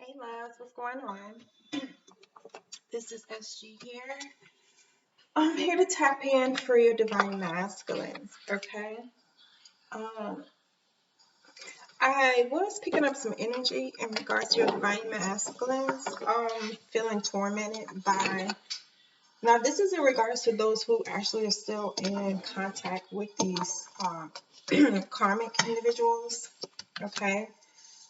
Hey loves, what's going on? This is SG here. I'm here to tap in for your divine masculines, okay? Um, I was picking up some energy in regards to your divine masculines. Feeling tormented by. Now, this is in regards to those who actually are still in contact with these karmic individuals, okay?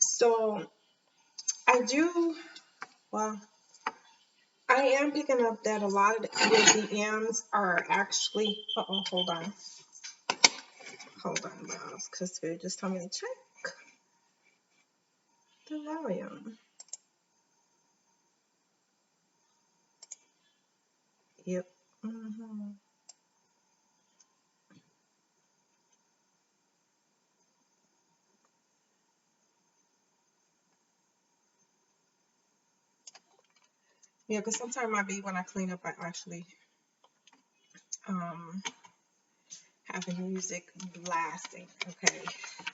So, I do, well, I am picking up that a lot of your DMs are actually. Hold on. Hold on, guys, because Spirit just told me to check the volume. Yep. Yeah, because sometimes it might be when I clean up, I actually um have the music blasting, okay,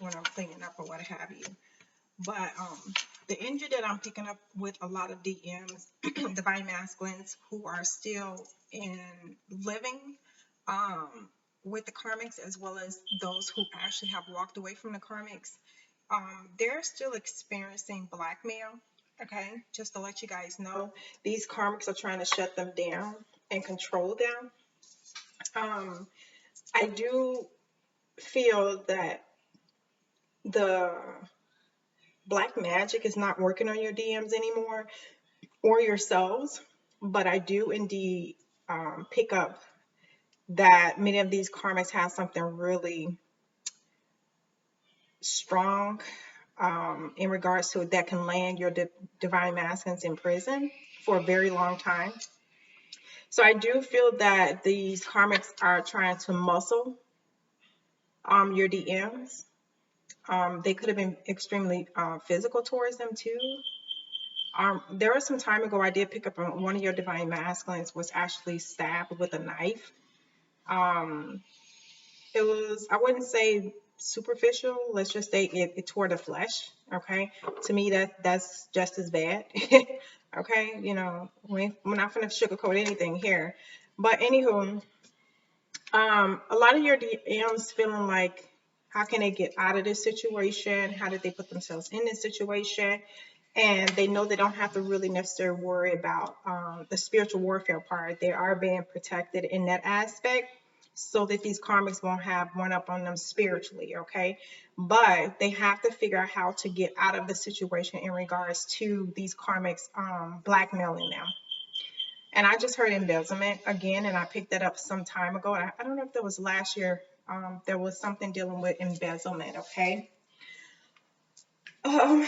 when I'm cleaning up or what have you. But the energy that I'm picking up with a lot of DMs, divine masculines who are still in living with the karmics, as well as those who actually have walked away from the karmics, they're still experiencing blackmail. Okay, just to let you guys know, these karmics are trying to shut them down and control them. I do feel that the black magic is not working on your DMs anymore or yourselves, but I do indeed pick up that many of these karmics have something really strong in regards to it that can land your divine masculines in prison for a very long time. So I do feel that these karmics are trying to muscle your DMs. They could have been extremely physical towards them too. There was some time ago I did pick up on one of your divine masculines was actually stabbed with a knife. It was, I wouldn't say superficial, let's just say it tore the flesh. Okay, to me that's just as bad. Okay, you know, we're not gonna sugarcoat anything here, but anywho, a lot of your DMs feeling like, how can they get out of this situation? How did they put themselves in this situation? And they know they don't have to really necessarily worry about the spiritual warfare part. They are being protected in that aspect so that these karmics won't have one up on them spiritually, okay? But they have to figure out how to get out of the situation in regards to these karmics blackmailing them. And I just heard embezzlement again, and I picked that up some time ago. I don't know if that was last year. There was something dealing with embezzlement, okay? I'm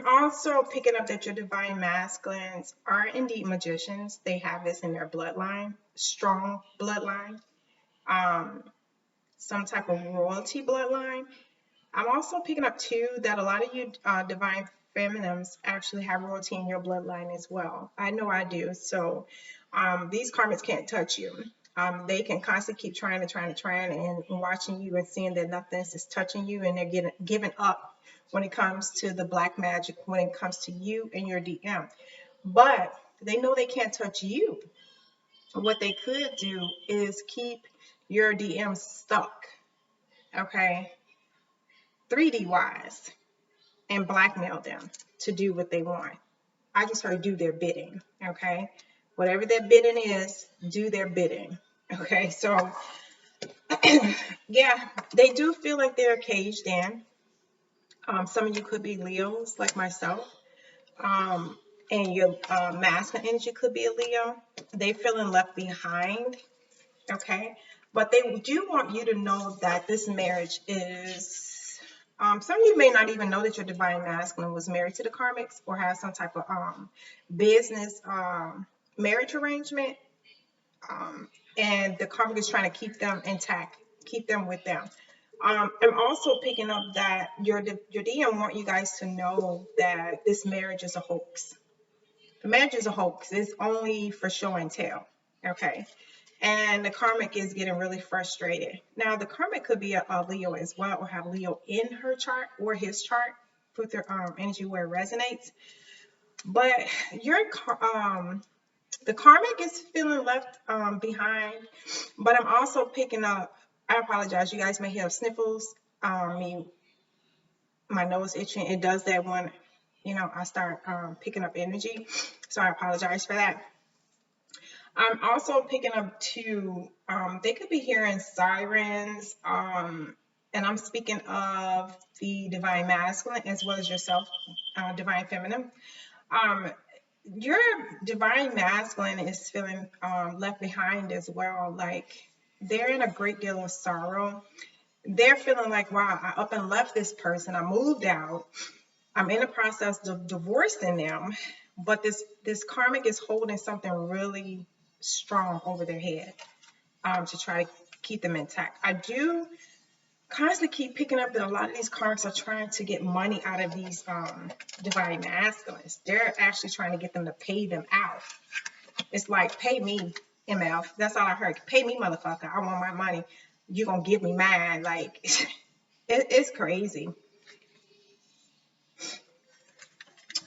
also picking up that your divine masculines are indeed magicians. They have this in their bloodline, strong bloodline, some type of royalty bloodline. I'm also picking up too that a lot of you divine feminines actually have royalty in your bloodline as well. I know I do. So these karmics can't touch you. They can constantly keep trying and watching you and seeing that nothing is touching you, and they're giving up when it comes to the black magic, when it comes to you and your DM. But they know they can't touch you. What they could do is keep your DM stuck, okay, 3D wise, and blackmail them to do what they want. I just heard do their bidding, okay? Whatever their bidding is, do their bidding, okay? So, yeah, they do feel like they're caged in. Some of you could be Leos, like myself, and your masculine energy could be a Leo. They feeling left behind, okay? But they do want you to know that this marriage is. Some of you may not even know that your divine masculine was married to the karmics or has some type of business marriage arrangement, and the karmic is trying to keep them intact, keep them with them. I'm also picking up that your DM want you guys to know that this marriage is a hoax. The marriage is a hoax. It's only for show and tell. Okay. And the karmic is getting really frustrated. Now, the karmic could be a Leo as well, or have Leo in her chart or his chart, put their energy where it resonates. But your the karmic is feeling left behind. But I'm also picking up, I apologize, you guys may hear sniffles, my nose itching. It does that when, you know, I start picking up energy. So I apologize for that. I'm also picking up too, they could be hearing sirens, and I'm speaking of the divine masculine as well as yourself, divine feminine. Um, your divine masculine is feeling left behind as well. Like they're in a great deal of sorrow. They're feeling like, wow, I up and left this person. I moved out. I'm in the process of divorcing them, but this karmic is holding something really strong over their head to try to keep them intact. I do constantly keep picking up that a lot of these karmics are trying to get money out of these divine masculines. They're actually trying to get them to pay them out. It's like, pay me, MF. That's all I heard. Pay me, motherfucker. I want my money. You're going to give me mine. Like, it's crazy.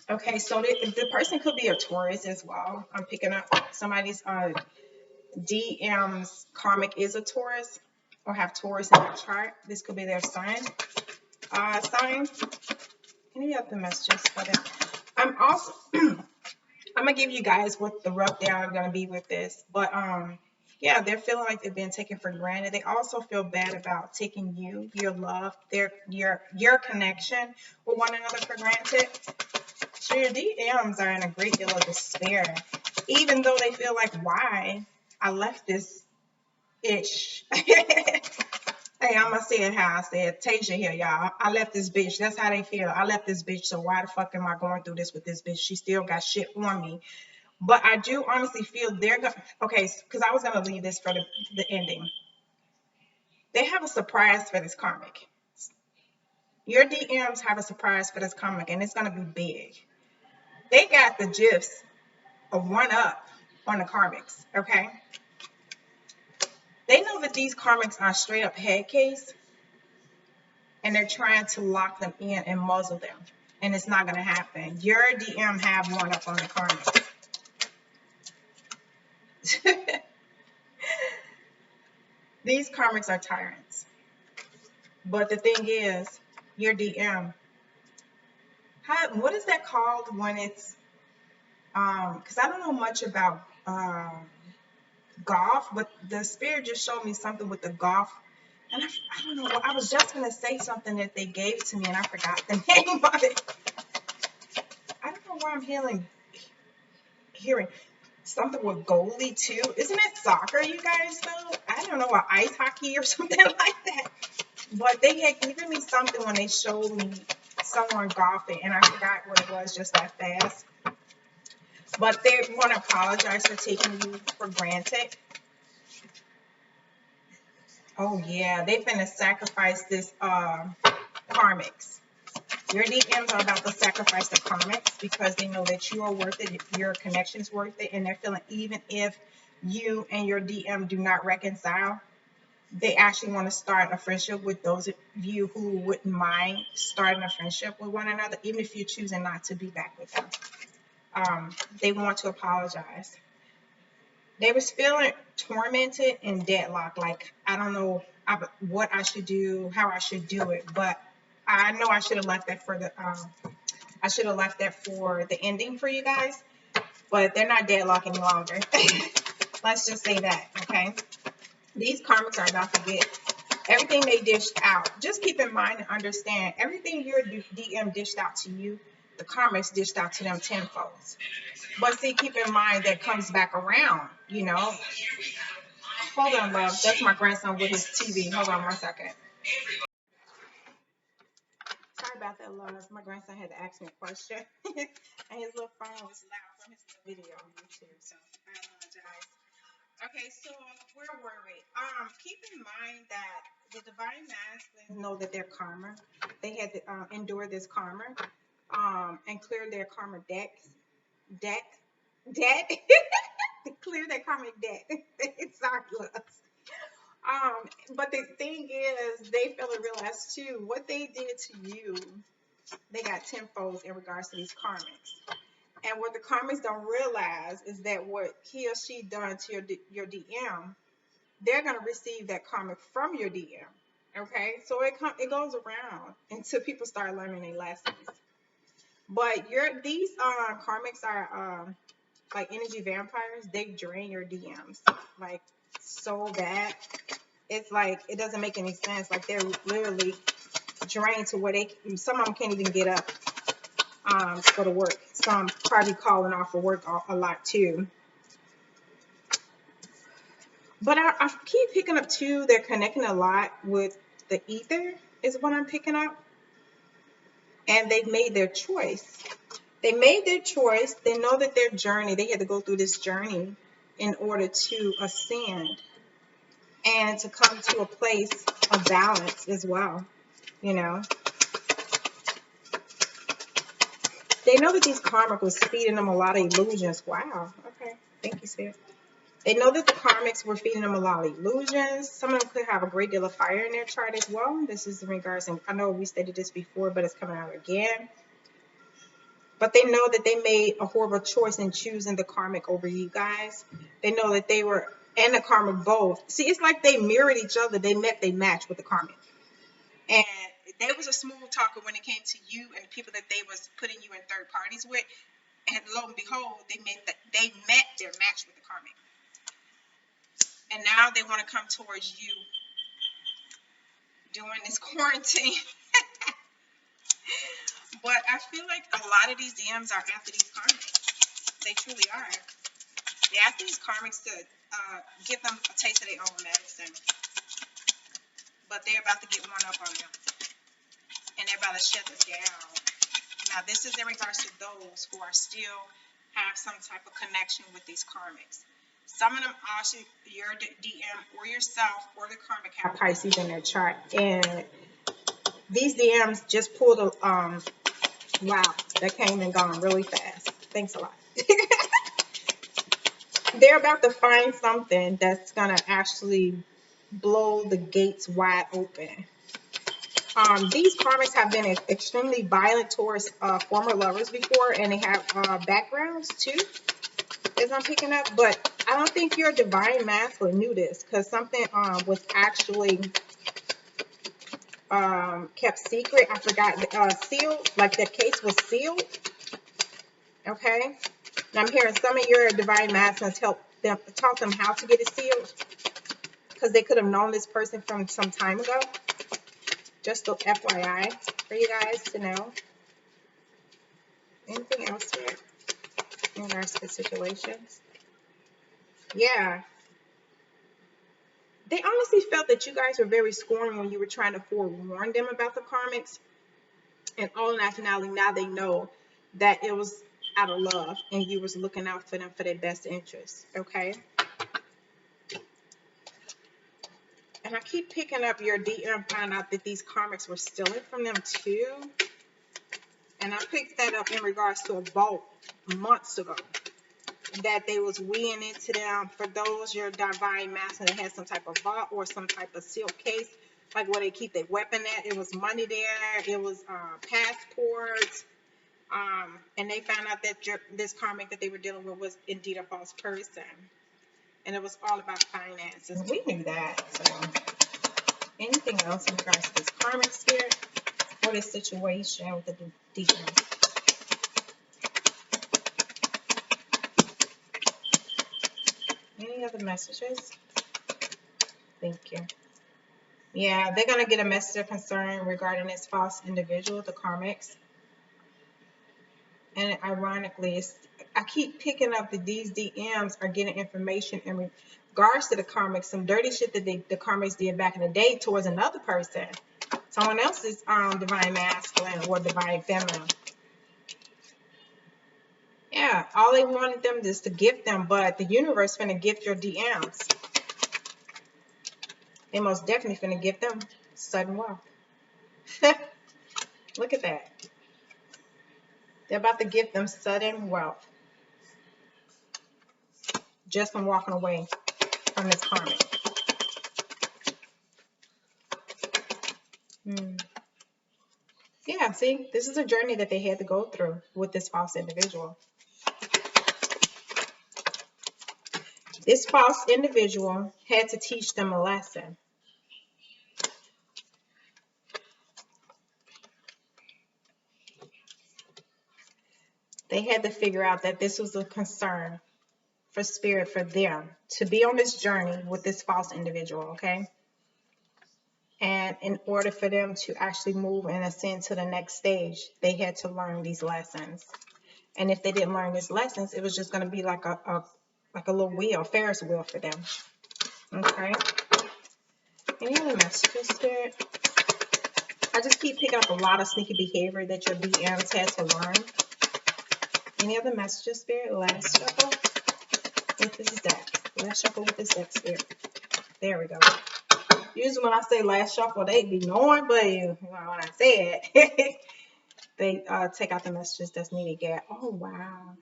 Okay, so the person could be a Taurus as well. I'm picking up somebody's DM's karmic is a Taurus or have Taurus in their chart. This could be their sign. Any other messages for them? I'm also I'm gonna give you guys what the rough down are gonna be with this, but yeah, they're feeling like they've been taken for granted. They also feel bad about taking you, your love, your connection with one another for granted. So your DMs are in a great deal of despair, even though they feel like, why I left this ish. Hey, I'm gonna say it how I said. Tasia here, y'all. I left this bitch. That's how they feel. I left this bitch, so why the fuck am I going through this with this bitch? She still got shit on me. But I do honestly feel they're gonna, okay, because I was gonna leave this for the ending. They have a surprise for this karmic. Your DMs have a surprise for this karmic, and it's gonna be big. They got the gifs of one up on the karmics, okay? They know that these karmics are straight up head case, and they're trying to lock them in and muzzle them. And it's not going to happen. Your DM have one up on the karmic. These karmics are tyrants. But the thing is, your DM, what is that called when it's, because I don't know much about golf, but the spirit just showed me something with the golf. And I don't know, I was just going to say something that they gave to me and I forgot the name of it. I don't know why I'm hearing something with goalie too. Isn't it soccer, you guys know? I don't know, or ice hockey or something like that. But they had given me something when they showed me someone golfing and I forgot what it was just that fast. But they want to apologize for taking you for granted. Oh yeah, they're gonna sacrifice this karmics. Your DMs are about to sacrifice the karmics because they know that you are worth it, your connection's worth it, and they're feeling even if you and your DM do not reconcile, they actually want to start a friendship with those of you who wouldn't mind starting a friendship with one another, even if you're choosing not to be back with them. They want to apologize. They was feeling tormented and deadlocked, like I don't know what I should do, how I should do it, but I know I should have left that for the ending for you guys, but they're not deadlocked any longer. Let's just say that, okay? These karmics are about to get everything they dished out. Just keep in mind and understand, everything your DM dished out to you, the karmics dished out to them tenfold. But see, keep in mind that comes back around, you know. Hold on, love. That's my grandson with his TV. Hold on 1 second. Sorry about that, love. My grandson had to ask me a question. And his little phone was loud from his video on YouTube. So I apologize. Okay, so where were we? Keep in mind that the divine masculines know that they're karma. They had to endure this karma, and clear their karma debt. Clear their karmic debt. Sorry, love. But the thing is, they fail to realize too what they did to you. They got tenfold in regards to these karmics. And what the karmics don't realize is that what he or she done to your DM, they're gonna receive that karmic from your DM. Okay, so it goes around until people start learning their lessons. But these karmics are like energy vampires. They drain your DMs like so bad. It's like it doesn't make any sense. Like they're literally drained to where some of them can't even get up to go to work. Some probably calling off for work a lot too. But I keep picking up too. They're connecting a lot with the ether is what I'm picking up, and they've made their choice. They made their choice. They know that their journey. They had to go through this journey in order to ascend and to come to a place of balance as well. You know, they know that these karmic was feeding them a lot of illusions. Wow. Okay. Thank you, Spirit. They know that the karmics were feeding them a lot of illusions. Some of them could have a great deal of fire in their chart as well. This is in regards, and I know we stated this before, but it's coming out again. But they know that they made a horrible choice in choosing the karmic over you guys. They know that they were and the karmic both. See, it's like they mirrored each other. They matched with the karmic. And they was a smooth talker when it came to you and the people that they was putting you in third parties with. And lo and behold, they met their match with the karmic. And now they want to come towards you during this quarantine. But I feel like a lot of these DMs are after these karmics. They truly are. They're after these karmics to give them a taste of their own medicine. But they're about to get one up on them. And they're about to shut us down. Now, this is in regards to those who are still have some type of connection with these karmics. Some of them also, your DM or yourself or the karmic have Pisces in their chart. And these DMs just pulled a, wow, that came and gone really fast. Thanks a lot. They're about to find something that's going to actually blow the gates wide open. These karmics have been extremely violent towards former lovers before, and they have backgrounds too, as I'm picking up. But I don't think your divine masculine knew this, because something was actually kept secret. I forgot, sealed, like the case was sealed. Okay, and I'm hearing some of your divine masculines taught them how to get it sealed, because they could have known this person from some time ago. Just a FYI for you guys to know. Anything else here in regards to situations? Yeah. They honestly felt that you guys were very scorned when you were trying to forewarn them about the karmics. And all nationality, now they know that it was out of love and you was looking out for them for their best interests. Okay. And I keep picking up your DM, find out that these karmics were stealing from them too. And I picked that up in regards to a vault months ago, that they was weeing into them. For those, your divine master that had some type of vault or some type of sealed case, like where they keep their weapon at. It was money there. It was passports. And they found out that this karmic that they were dealing with was indeed a false person. And it was all about finances. We knew that. So anything else in regards to this karmic spirit or this situation with the demons? Any other messages? Thank you. Yeah, they're going to get a message of concern regarding this false individual, the karmics. And ironically, I keep picking up that these DMs are getting information in regards to the karmics, some dirty shit that the karmics did back in the day towards another person, someone else's divine masculine or divine feminine. Yeah, all they wanted them is to gift them, but the universe finna gift your DMs. They most definitely finna gift them sudden wealth. Look at that. They're about to gift them sudden wealth just from walking away from this karmic. Yeah, see, this is a journey that they had to go through with this false individual. This false individual had to teach them a lesson. They had to figure out that this was a concern for spirit for them to be on this journey with this false individual, okay? And in order for them to actually move and ascend to the next stage, they had to learn these lessons. And if they didn't learn these lessons, it was just going to be like a little wheel, Ferris wheel for them. Okay. Any other messages, Spirit? I just keep picking up a lot of sneaky behavior that your DMs had to learn. Any other messages, Spirit? Last shuffle with this deck. Last shuffle with this deck, Spirit. There we go. Usually when I say last shuffle, they be knowing, but when I say it, they take out the messages that's needed. Get. Oh, wow.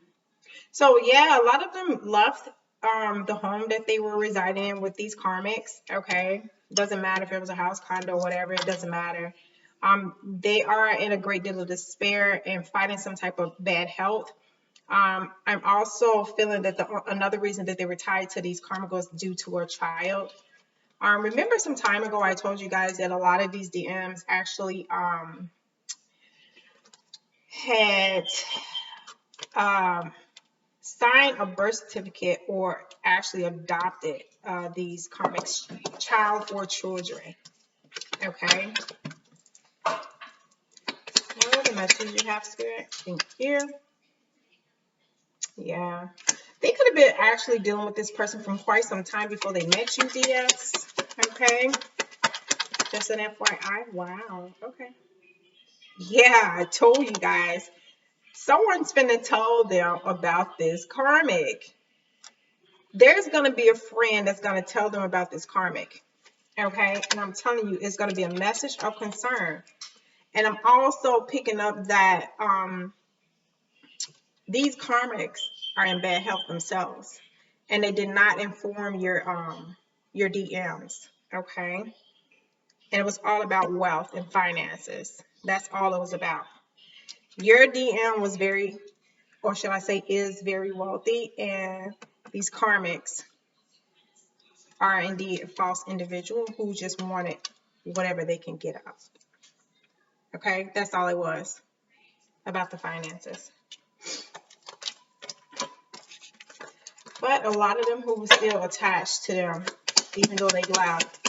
So, yeah, a lot of them left the home that they were residing in with these karmics, okay? Doesn't matter if it was a house, condo, whatever. It doesn't matter. They are in a great deal of despair and fighting some type of bad health. I'm also feeling that another reason that they were tied to these karmics was due to a child. Remember some time ago I told you guys that a lot of these DMs actually had signed a birth certificate or actually adopted these karmic child or children. Okay. What other message you have, Spirit? Thank you. Yeah. They could have been actually dealing with this person from quite some time before they met you, DS. Okay. Just an FYI. Wow. Okay. Yeah, I told you guys. Someone's finna tell them about this karmic. There's going to be a friend that's going to tell them about this karmic. Okay. And I'm telling you, it's going to be a message of concern. And I'm also picking up that these karmics are in bad health themselves. And they did not inform your DMs. Okay. And it was all about wealth and finances. That's all it was about. Your DM was very, or should I say is very wealthy, and these karmics are indeed a false individual who just wanted whatever they can get out. Okay, that's all it was about the finances. But a lot of them who were still attached to them, even though they left,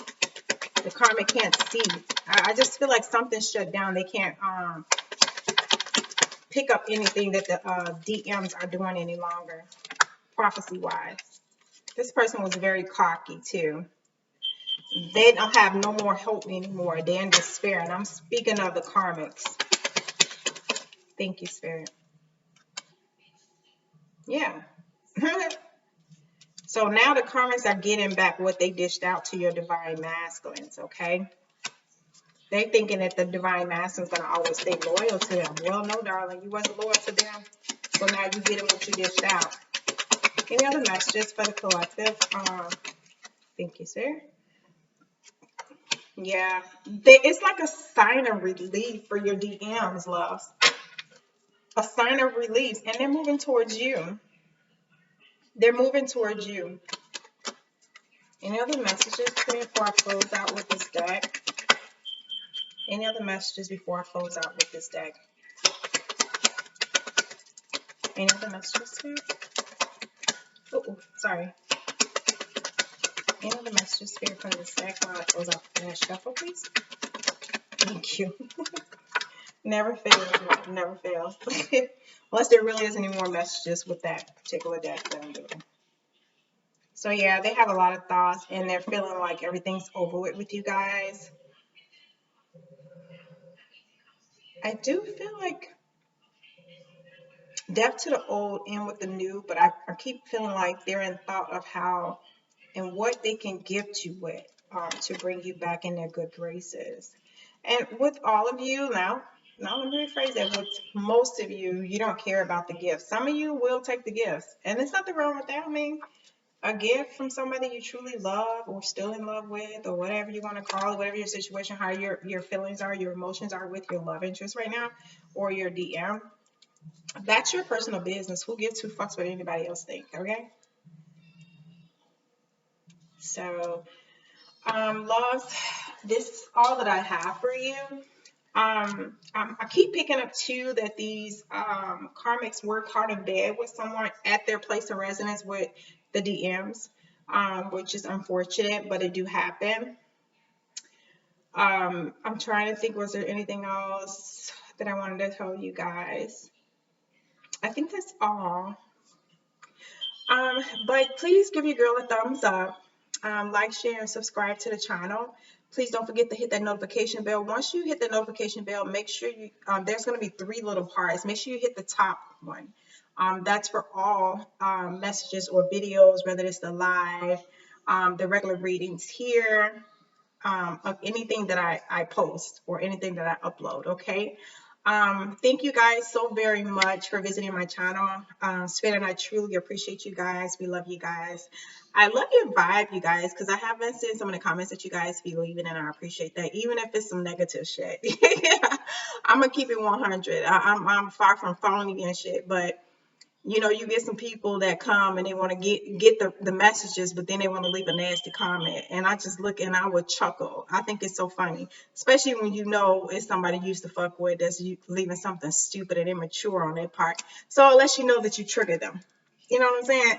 the karmic can't see. I just feel like something's shut down. They can't pick up anything that the DMs are doing any longer, prophecy-wise. This person was very cocky, too. They don't have no more hope anymore. They're in despair. And I'm speaking of the karmics. Thank you, Spirit. Yeah. So now the karmics are getting back what they dished out to your divine masculines, okay? They thinking that the divine masculine's going to always stay loyal to them. Well, no, darling. You wasn't loyal to them. So now you get them what you dished out. Any other messages for the collective? Thank you, sir. Yeah. It's like a sign of relief for your DMs, love. A sign of relief. And they're moving towards you. They're moving towards you. Any other messages before I close out with this deck? Any other messages before I close out with this deck? Any other messages here? Oh, sorry. Any other messages here from this deck while I close out the shuffle, please? Thank you. Never fails. Never fails. Unless there really is any more messages with that particular deck that I'm doing. So yeah, they have a lot of thoughts and they're feeling like everything's over with you guys. I do feel like death to the old and with the new, but I keep feeling like they're in thought of how and what they can gift you with to bring you back in their good graces. And with all of you, now let me rephrase that, with most of you, you don't care about the gifts. Some of you will take the gifts, and there's nothing wrong with that. I mean, a gift from somebody you truly love or still in love with, or whatever you want to call it, whatever your situation, how your feelings are, your emotions are with your love interest right now, or your DM. That's your personal business. Who gives two fucks what anybody else thinks, okay? So, loves, this is all that I have for you. I keep picking up too that these karmics work hard in bed with someone at their place of residence with the DMs, which is unfortunate, but it do happen. I'm trying to think, was there anything else that I wanted to tell you guys? I think that's all. But please give your girl a thumbs up, like, share, and subscribe to the channel. Please don't forget to hit that notification bell. Once you hit the notification bell, make sure you, there's going to be 3 little hearts. Make sure you hit the top one. That's for all messages or videos, whether it's the live, the regular readings here, of anything that I post or anything that I upload. Okay. Thank you guys so very much for visiting my channel. Sven and I truly appreciate you guys. We love you guys. I love your vibe, you guys, because I have been seeing some of the comments that you guys be leaving, and I appreciate that, even if it's some negative shit. I'm gonna keep it 100. I'm far from phony and shit, but you know, you get some people that come and they want to get the messages, but then they want to leave a nasty comment. And I just look and I would chuckle. I think it's so funny, especially when you know it's somebody you used to fuck with that's leaving something stupid and immature on their part. So it lets you know that you triggered them. You know what I'm saying?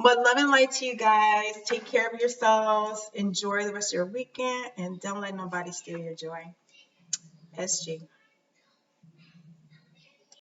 But love and light to you guys. Take care of yourselves. Enjoy the rest of your weekend. And don't let nobody steal your joy. SG.